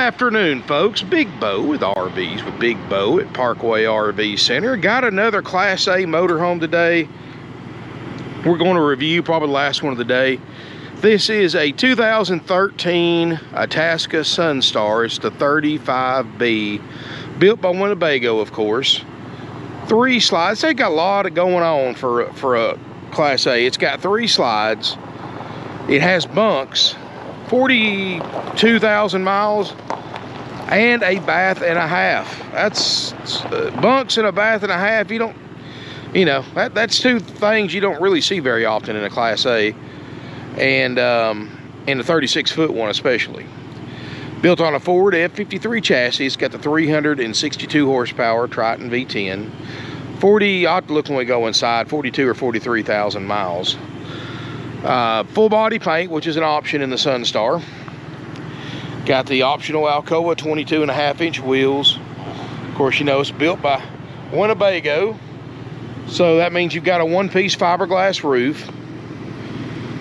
afternoon, folks. Big Bo with RVs with Big Bo at Parkway RV Center. Got another Class A motorhome today. We're going to review probably the last one of the day. This is a 2013 Itasca Sunstar. It's the 35B, built by Winnebago, of course. 3 slides. They got a lot of going on for a Class A. It's got 3 slides. It has bunks, 42,000 miles, and a bath and a half. That's bunks and a bath and a half. You don't, that's 2 things you don't really see very often in a Class A, and in the 36-foot one especially. Built on a Ford F53 chassis. It's got the 362 horsepower Triton V10. 40, I'll have to look when we go inside, 42 or 43,000 miles. Full body paint, which is an option in the Sunstar. Got the optional Alcoa 22.5-inch wheels. Of course, it's built by Winnebago, so that means you've got a 1-piece fiberglass roof.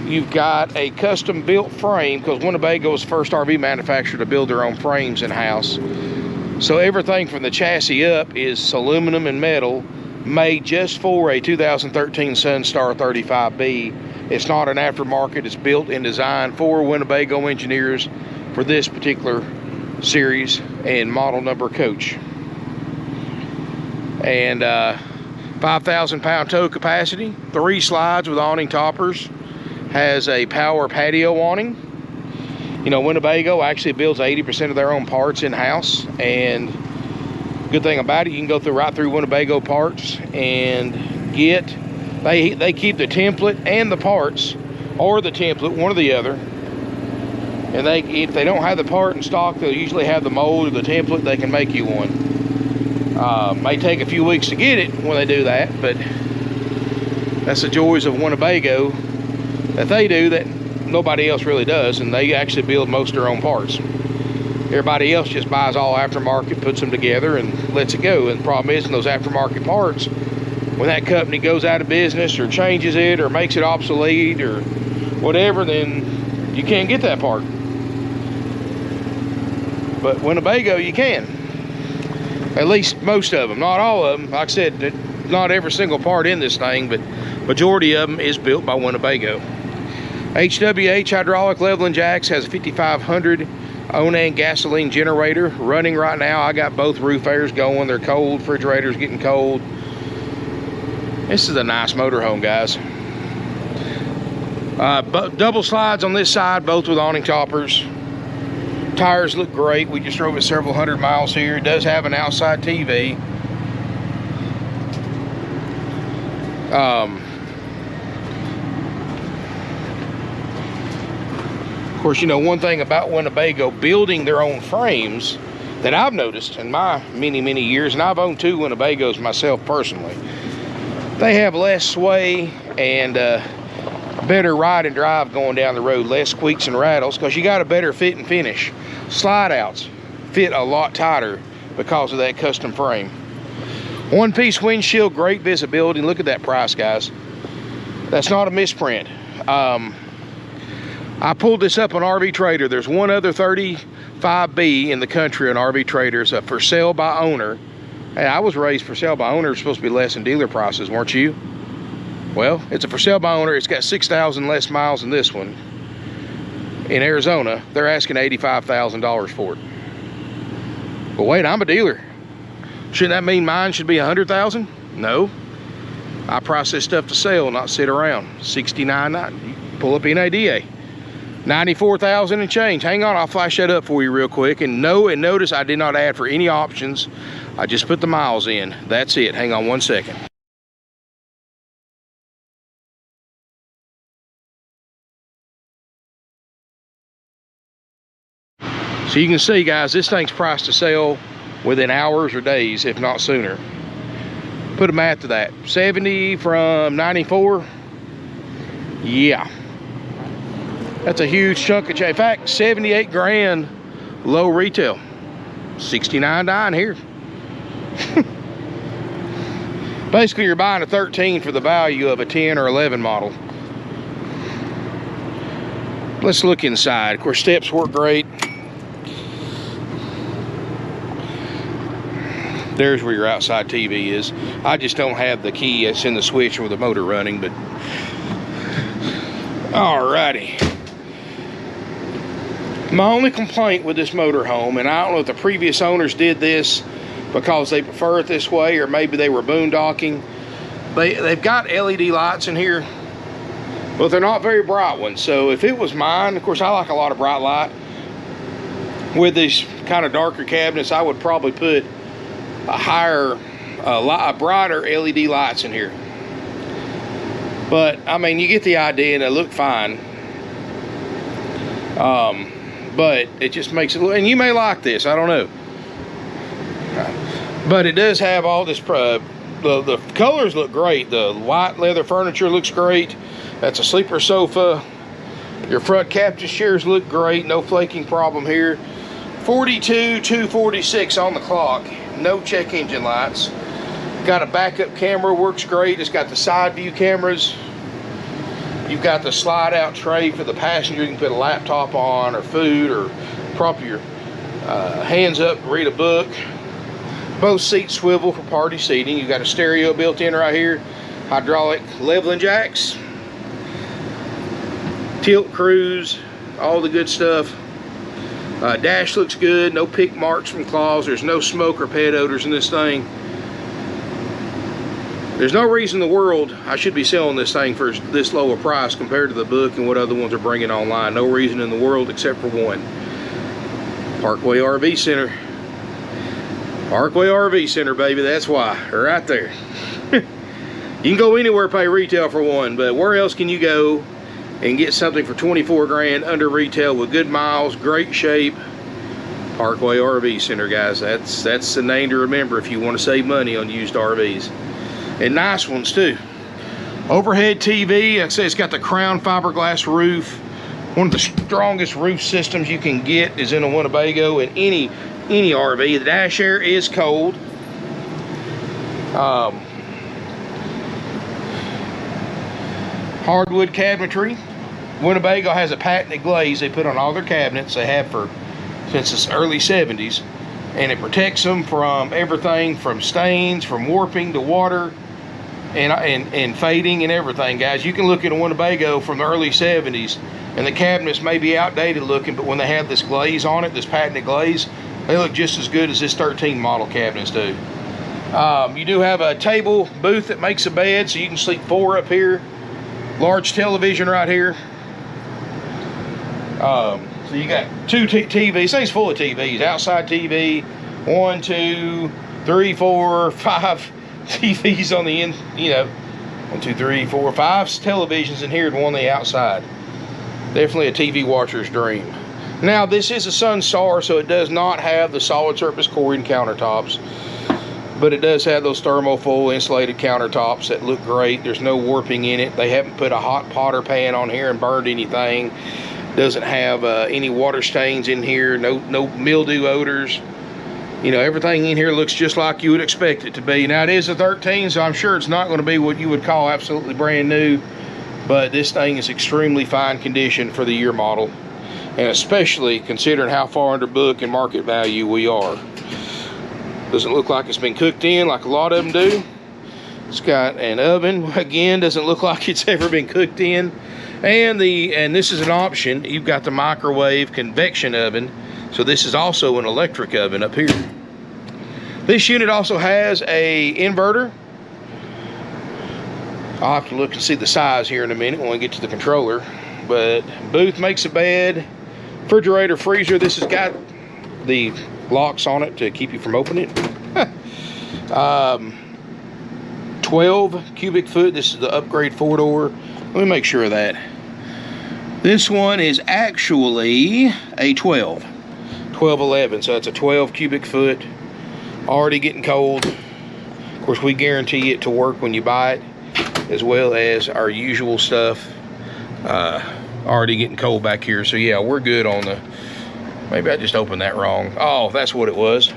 You've got a custom built frame, because Winnebago is the first RV manufacturer to build their own frames in-house. So everything from the chassis up is aluminum and metal, made just for a 2013 Sunstar 35B. It's not an aftermarket. It's built and designed for Winnebago engineers for this particular series and model number coach. And 5,000 pound tow capacity, 3 slides with awning toppers, has a power patio awning. Winnebago actually builds 80% of their own parts in-house, and good thing about it, you can go right through Winnebago parts and get, they keep the template and the parts, or the template, one or the other. And if they don't have the part in stock, they'll usually have the mold or the template. They can make you one. May take a few weeks to get it when they do that, but that's the joys of Winnebago that they do that nobody else really does, and they actually build most of their own parts. Everybody else just buys all aftermarket, puts them together, and lets it go. And the problem is, in those aftermarket parts, when that company goes out of business or changes it or makes it obsolete or whatever, then you can't get that part. But Winnebago, you can. At least most of them, not all of them. Like I said, not every single part in this thing, but majority of them is built by Winnebago. HWH hydraulic leveling jacks, has a 5500 Onan gasoline generator running right now. I got both roof airs going. They're cold. Refrigerator's getting cold. This is a nice motorhome, guys. Double slides on this side, both with awning toppers. Tires look great. We just drove it several hundred miles here. It does have an outside TV. Of course, one thing about Winnebago building their own frames that I've noticed in my many years, and I've owned 2 Winnebagos myself personally, they have less sway and better ride and drive going down the road, less squeaks and rattles, because you got a better fit and finish. Slide outs fit a lot tighter because of that custom frame. 1-piece windshield, great visibility. Look at that price, guys. That's not a misprint. I pulled this up on RV Trader. There's one other 35B in the country on RV Trader. It's a for sale by owner. Hey, I was raised for sale by owner. It's supposed to be less than dealer prices, weren't you? Well, it's a for sale by owner. It's got 6,000 less miles than this one. In Arizona, they're asking $85,000 for it. But wait, I'm a dealer. Shouldn't that mean mine should be $100,000? No. I price this stuff to sell, not sit around. $69.90. Pull up NADA. $94,000 and change. Hang on, I'll flash that up for you real quick. And notice I did not add for any options. I just put the miles in. That's it. Hang on 1 second. So you can see, guys, this thing's priced to sell within hours or days, if not sooner. Put a math to that. 70 from 94. Yeah. That's a huge chunk of change. In fact, 78 grand low retail. 69 dying here. Basically, you're buying a 13 for the value of a 10 or 11 model. Let's look inside. Of course, steps work great. There's where your outside TV is. I just don't have the key. It's in the switch with the motor running, but alrighty. My only complaint with this motorhome, and I don't know if the previous owners did this because they prefer it this way, or maybe they were boondocking. They've got LED lights in here, but they're not very bright ones. So if it was mine, of course I like a lot of bright light. With these kind of darker cabinets, I would probably put a brighter LED lights in here. But I mean, you get the idea, and they look fine. But it just makes it look, and you may like this, I don't know. But it does have all this, the colors look great. The white leather furniture looks great. That's a sleeper sofa. Your front captain's chairs look great. No flaking problem here. 42,246 on the clock. No check engine lights. Got a backup camera, works great. It's got the side view cameras. You've got the slide out tray for the passenger. You can put a laptop on, or food, or prop your hands up and read a book. Both seats swivel for party seating. You've got a stereo built in right here. Hydraulic leveling jacks. Tilt cruise, all the good stuff. Dash looks good. No pick marks from claws. There's no smoke or pet odors in this thing. There's no reason in the world I should be selling this thing for this low a price compared to the book and what other ones are bringing online. No reason in the world except for one. Parkway RV Center. Parkway RV Center, baby. That's why. Right there. You can go anywhere, pay retail for one, but where else can you go and get something for 24 grand under retail with good miles, great shape? Parkway RV Center, guys. That's the name to remember if you want to save money on used RVs. And nice ones too. Overhead TV, like I say, it's got the crown fiberglass roof. One of the strongest roof systems you can get is in a Winnebago in any RV. The dash air is cold. Hardwood cabinetry. Winnebago has a patented glaze they put on all their cabinets. They have since the early 70s. And it protects them from everything from stains, from warping to water, and fading and everything, guys. You can look at a Winnebago from the early 70s and the cabinets may be outdated looking, but when they have this glaze on it, this patented glaze, they look just as good as this 13 model cabinets do. You do have a table booth that makes a bed, so you can sleep 4 up here. Large television right here. So you got 2 TVs. This thing's full of TVs. Outside TV, 1, 2, 3, 4, 5 TVs on the end. You know, 1, 2, 3, 4, 5 televisions in here and one on the outside. Definitely a TV watcher's dream. Now this is a Sunstar, so it does not have the solid surface cording countertops, but it does have those thermofoil insulated countertops that look great. There's no warping in it. They haven't put a hot pot or pan on here and burned anything. Doesn't have any water stains in here. No mildew odors. You know, everything in here looks just like you would expect it to be. Now it is a 13, so I'm sure it's not going to be what you would call absolutely brand new, but this thing is extremely fine condition for the year model, and especially considering how far under book and market value we are. Doesn't look like it's been cooked in like a lot of them do. It's got an oven. Again, doesn't look like it's ever been cooked in. And this is an option. You've got the microwave convection oven. So this is also an electric oven up here. This unit also has a inverter. I'll have to look and see the size here in a minute when we get to the controller. But booth makes a bed. Refrigerator, freezer. This has got the locks on it to keep you from opening it. 12 cubic foot. This is the upgrade 4-door. Let me make sure of that. This one is actually a 1211, so it's a 12 cubic foot. Already getting cold. Of course, we guarantee it to work when you buy it, as well as our usual stuff. Already getting cold back here, so yeah, we're good on the... Maybe I just opened that wrong. Oh, that's what it was.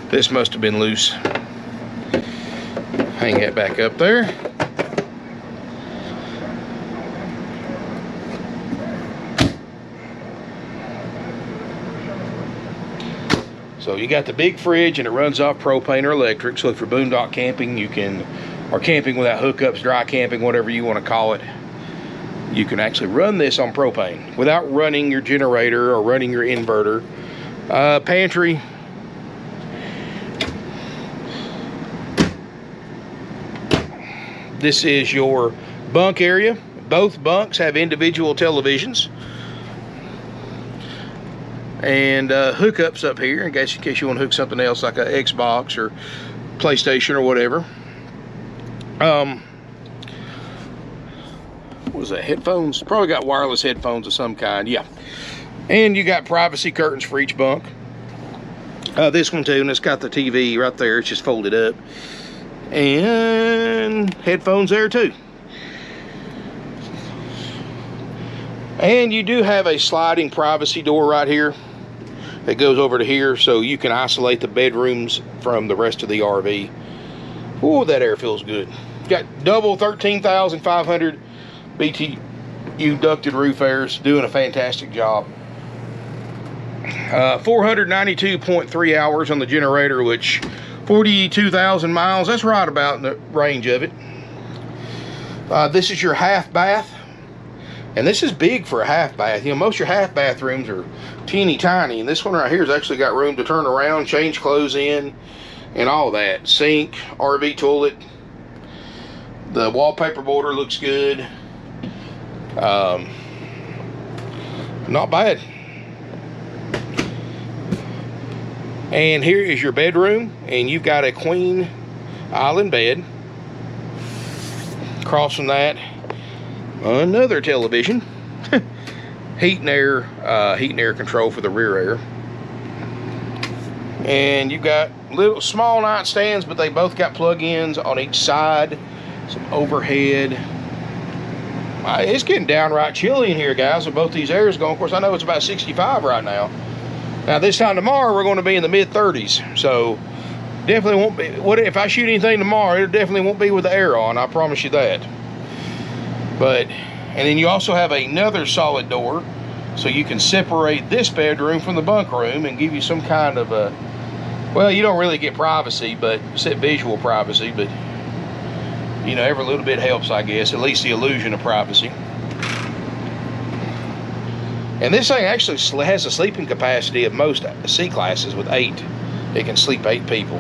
This must have been loose. Hang that back up there. So you got the big fridge, and it runs off propane or electric. So if you're boondock camping, you can, or camping without hookups, dry camping, whatever you want to call it, you can actually run this on propane without running your generator or running your inverter. Pantry. This is your bunk area. Both bunks have individual televisions and hookups up here in case you want to hook something else like an Xbox or PlayStation or whatever. What was that, headphones? Probably got wireless headphones of some kind, yeah. And you got privacy curtains for each bunk. This one too, and it's got the TV right there. It's just folded up. And headphones there too. And you do have a sliding privacy door right here that goes over to here, so you can isolate the bedrooms from the rest of the RV. Oh, that air feels good. Got double 13,500 BTU ducted roof airs, doing a fantastic job. 492.3 hours on the generator, which 42,000 miles, that's right about in the range of it. This is your half bath, and this is big for a half bath. You know, most of your half bathrooms are teeny tiny, and this one right here has actually got room to turn around, change clothes in, and all that. Sink, RV toilet. The wallpaper border looks good. Not bad. And here is your bedroom, and you've got a queen island bed. Across from that, another television. heat and air control for the rear air. And you've got little small nightstands, but they both got plug-ins on each side. Some overhead. It's getting downright chilly in here, guys, with both these airs going. Of course, I know it's about 65 right now. Now, this time tomorrow, we're going to be in the mid-30s. So, definitely won't be. If I shoot anything tomorrow, it definitely won't be with the air on. I promise you that. But, and then you also have another solid door, so you can separate this bedroom from the bunk room and give you some kind of a, well, you don't really get privacy, but set visual privacy, but you know, every little bit helps, I guess, at least the illusion of privacy. And this thing actually has a sleeping capacity of most C classes with 8. It can sleep 8 people.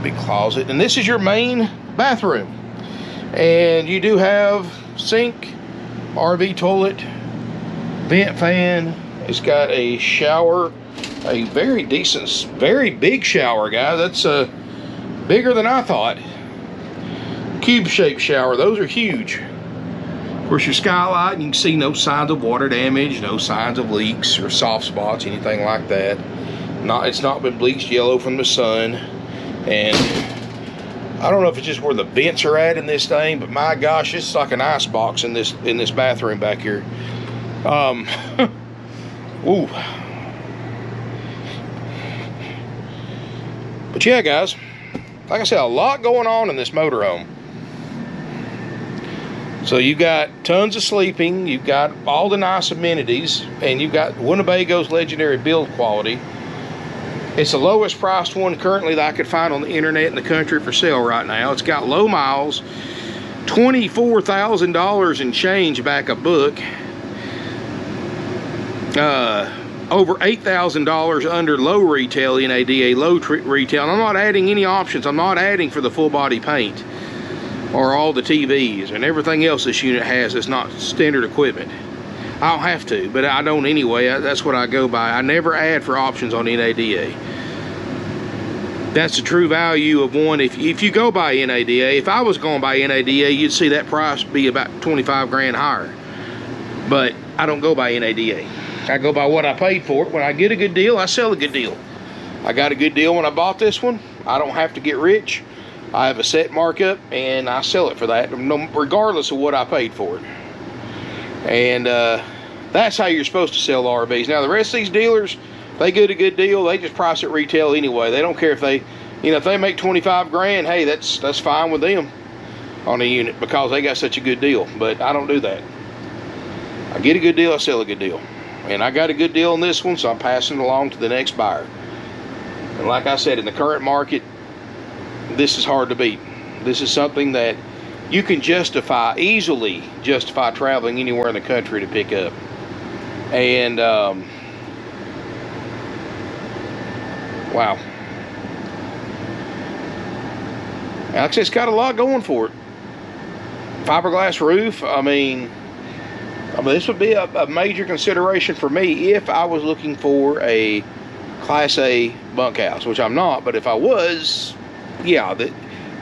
Big closet. And this is your main bathroom. And you do have sink, RV toilet, vent fan. It's got a shower, a very decent, very big shower, guys. That's bigger than I thought. Cube-shaped shower. Those are huge. Of course, your skylight, and you can see no signs of water damage, no signs of leaks or soft spots, anything like that. It's not been bleached yellow from the sun. And I don't know if it's just where the vents are at in this thing, but my gosh, it's like an ice box in this bathroom back here. Ooh. But yeah, guys, like I said, a lot going on in this motorhome. So you've got tons of sleeping, you've got all the nice amenities, and you've got Winnebago's legendary build quality. It's the lowest priced one currently that I could find on the internet in the country for sale right now. It's got low miles, $24,000 and change back a book. Over $8,000 under low retail NADA, low retail. And I'm not adding any options. I'm not adding for the full body paint or all the TVs and everything else this unit has that's not standard equipment. I don't have to, but I don't anyway. That's what I go by. I never add for options on NADA. That's the true value of one. If you go by NADA, if I was going by NADA, you'd see that price be about 25 grand higher. But I don't go by NADA. I go by what I paid for it. When I get a good deal, I sell a good deal. I got a good deal when I bought this one. I don't have to get rich. I have a set markup, and I sell it for that, regardless of what I paid for it. And that's how you're supposed to sell RVs. Now, the rest of these dealers, they get a good deal. They just price it retail anyway. They don't care if they, if they make 25 grand, hey, that's fine with them on a unit because they got such a good deal. But I don't do that. I get a good deal, I sell a good deal. And I got a good deal on this one, so I'm passing it along to the next buyer. And like I said, in the current market, this is hard to beat. This is something that you can easily justify traveling anywhere in the country to pick up. And wow. Actually, it's got a lot going for it. Fiberglass roof, I mean this would be a major consideration for me if I was looking for a Class A bunkhouse, which I'm not, but if I was, yeah,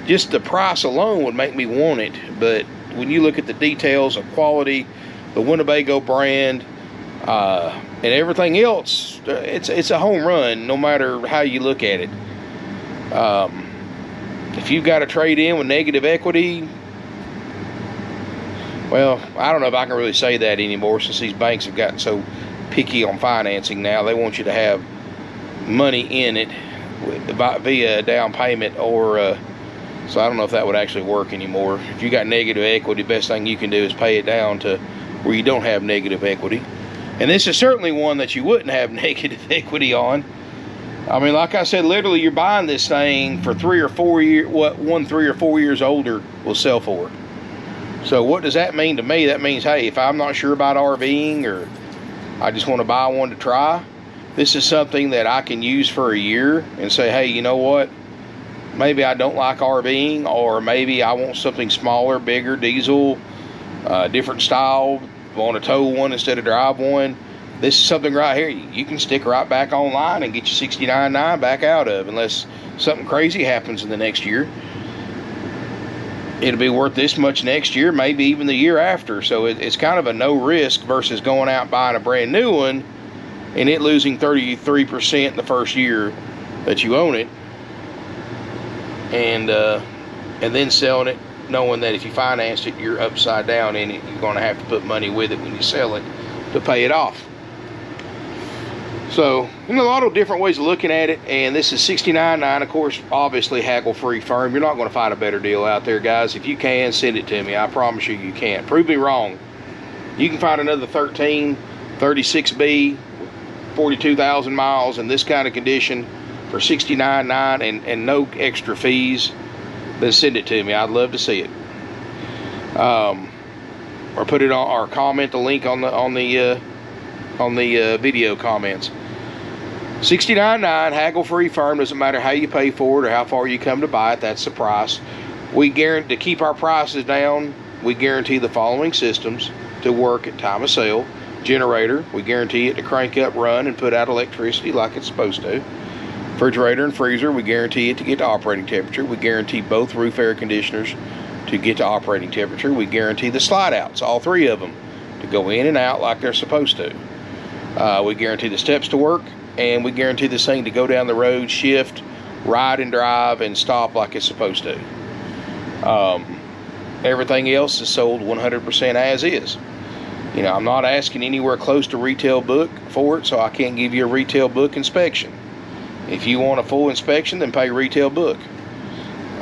just the price alone would make me want it. But when you look at the details of quality, the Winnebago brand, and everything else, it's a home run no matter how you look at it. If you've got to trade in with negative equity, well, I don't know if I can really say that anymore, since these banks have gotten so picky on financing now. They want you to have money in it via down payment, or so I don't know if that would actually work anymore. If you got negative equity, best thing you can do is pay it down to where you don't have negative equity. And this is certainly one that you wouldn't have negative equity on. I mean, like I said, literally you're buying this thing for 3 or 4 years, what 3 or 4 years older will sell for. So what does that mean to me? That means, hey, if I'm not sure about RVing, or I just want to buy one to try, this is something that I can use for a year and say, hey, you know what? Maybe I don't like RVing, or maybe I want something smaller, bigger, diesel, different style, want to tow one instead of drive one. This is something right here you can stick right back online and get your $69.9 back out of, unless something crazy happens in the next year. It'll be worth this much next year, maybe even the year after. So it's kind of a no risk versus going out and buying a brand new one and it losing 33% in the first year that you own it, and then selling it knowing that if you financed it, you're upside down in it. You're going to have to put money with it when you sell it to pay it off. So, a lot of different ways of looking at it, and this is $69.9, of course, obviously haggle-free firm. You're not going to find a better deal out there, guys. If you can, send it to me. I promise you, you can't. Prove me wrong. You can find another 13, 36B, 42,000 miles in this kind of condition for $69.9 and no extra fees. Then send it to me. I'd love to see it. Or put it on, or comment the link on the video comments. $69.9, haggle-free firm. Doesn't matter how you pay for it or how far you come to buy it. That's the price. We guarantee to keep our prices down. We guarantee the following systems to work at time of sale. Generator, we guarantee it to crank up, run, and put out electricity like it's supposed to. Refrigerator and freezer, we guarantee it to get to operating temperature. We guarantee both roof air conditioners to get to operating temperature. We guarantee the slide outs, all three of them, to go in and out like they're supposed to. We guarantee the steps to work, and we guarantee this thing to go down the road, shift, ride and drive, and stop like it's supposed to. Everything else is sold 100% as is. I'm not asking anywhere close to retail book for it, so I can't give you a retail book inspection. If you want a full inspection, then pay retail book.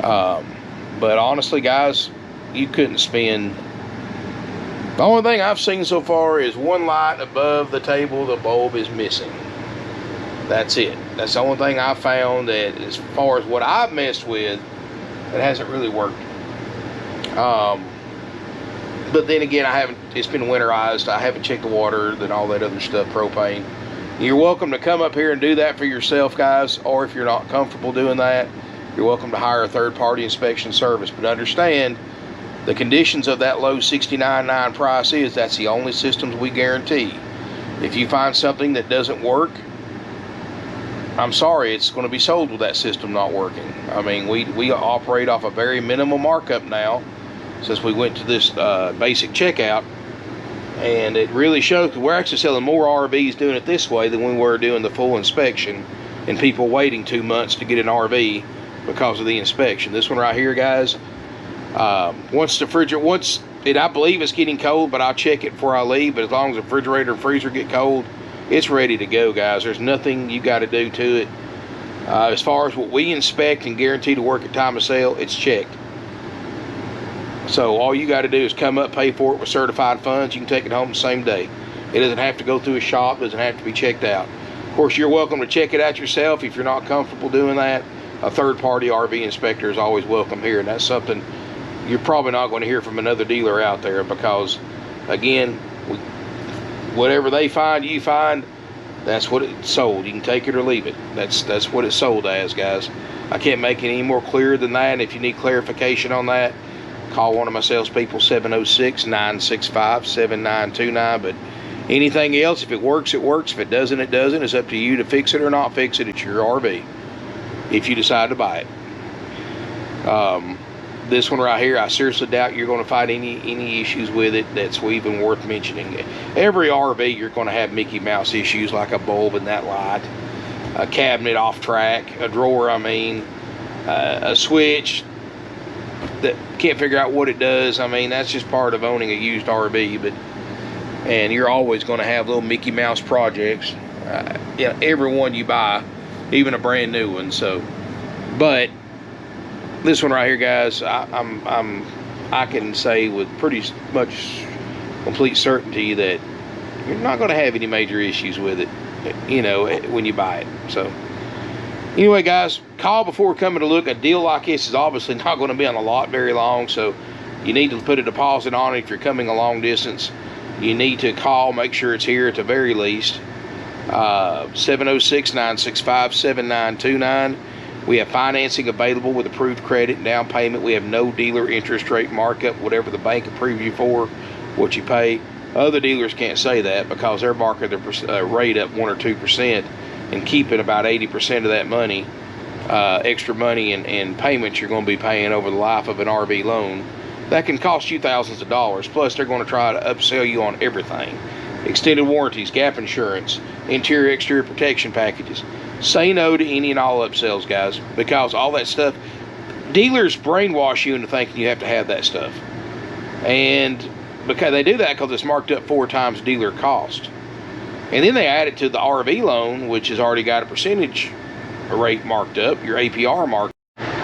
But honestly, guys, you couldn't spend... The only thing I've seen so far is one light above the table, the bulb is missing. That's it. That's the only thing I found that, as far as what I've messed with, it hasn't really worked. But then again, it's been winterized. I haven't checked the water and all that other stuff, propane. You're welcome to come up here and do that for yourself, guys, or if you're not comfortable doing that, you're welcome to hire a third-party inspection service. But understand, the conditions of that low $69.9 price is that's the only systems we guarantee. If you find something that doesn't work, I'm sorry, it's going to be sold with that system not working. I mean, we operate off a very minimal markup now since we went to this basic checkout. And it really shows, we're actually selling more RVs doing it this way than we were doing the full inspection, and people waiting 2 months to get an RV because of the inspection. This one right here, guys, once I believe it's getting cold, but I'll check it before I leave, but as long as the refrigerator and freezer get cold, it's ready to go, guys. There's nothing you got to do to it. As far as what we inspect and guarantee to work at time of sale, it's checked. So all you got to do is come up, pay for it with certified funds. You can take it home the same day. It doesn't have to go through a shop, doesn't have to be checked out. Of course, you're welcome to check it out yourself if you're not comfortable doing that. A third-party RV inspector is always welcome here, and that's something you're probably not going to hear from another dealer out there, because, again, whatever they find, you find, that's what it's sold. You can take it or leave it. That's what it's sold as, guys. I can't make it any more clear than that. If you need clarification on that, call one of my salespeople, 706-965-7929. But anything else, if it works, it works. If it doesn't, it doesn't. It's up to you to fix it or not fix it. It's your RV if you decide to buy it. This one right here, I seriously doubt you're going to find any issues with it that's even worth mentioning. Every RV, you're going to have Mickey Mouse issues, like a bulb in that light, a cabinet off track, a drawer, a switch that can't figure out what it does. I mean, that's just part of owning a used RV. And you're always going to have little Mickey Mouse projects. Every one you buy, even a brand new one. So, but this one right here, guys, I can say with pretty much complete certainty that you're not going to have any major issues with it, when you buy it. So anyway, guys, call before coming to look. A deal like this is obviously not going to be on the lot very long, so you need to put a deposit on it. If you're coming a long distance, you need to call, make sure it's here at the very least. 706-965-7929. We have financing available with approved credit and down payment. We have no dealer interest rate markup. Whatever the bank approved you for, what you pay. Other dealers can't say that because they're marking their rate up 1 or 2% and keeping about 80% of that money, extra money and payments you're going to be paying over the life of an RV loan. That can cost you thousands of dollars. Plus, they're going to try to upsell you on everything. Extended warranties, gap insurance, interior, exterior protection packages. Say no to any and all upsells, guys, because all that stuff, dealers brainwash you into thinking you have to have that stuff. And because they do that because it's marked up 4 times dealer cost. And then they add it to the RV loan, which has already got a percentage rate marked up, your APR marked.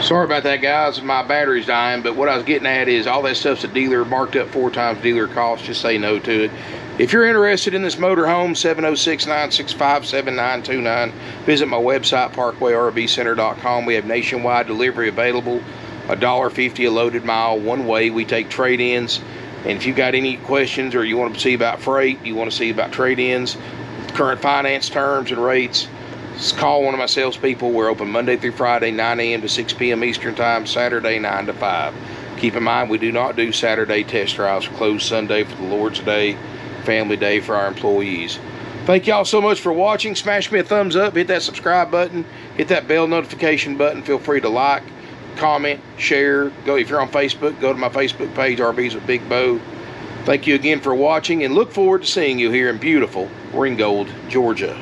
Sorry about that, guys. My battery's dying, but what I was getting at is all that stuff's a dealer marked up 4 times dealer cost. Just say no to it. If you're interested in this motorhome, 706-965-7929. Visit my website, parkwayrvcenter.com. We have nationwide delivery available. $1.50 a loaded mile, one way. We take trade-ins. And if you've got any questions or you want to see about freight, you want to see about trade-ins, current finance terms and rates, just call one of my salespeople. We're open Monday through Friday, 9 a.m. to 6 p.m. Eastern Time, Saturday, 9 to 5. Keep in mind, we do not do Saturday test drives. We're closed Sunday for the Lord's Day, family day for our employees. Thank y'all so much for watching. Smash me a thumbs up, hit that subscribe button, hit that bell notification button. Feel free to like, comment, share. Go, if you're on Facebook, go to my Facebook page, RVs with Big Bo. Thank you again for watching, and look forward to seeing you here in beautiful Ringgold, Georgia.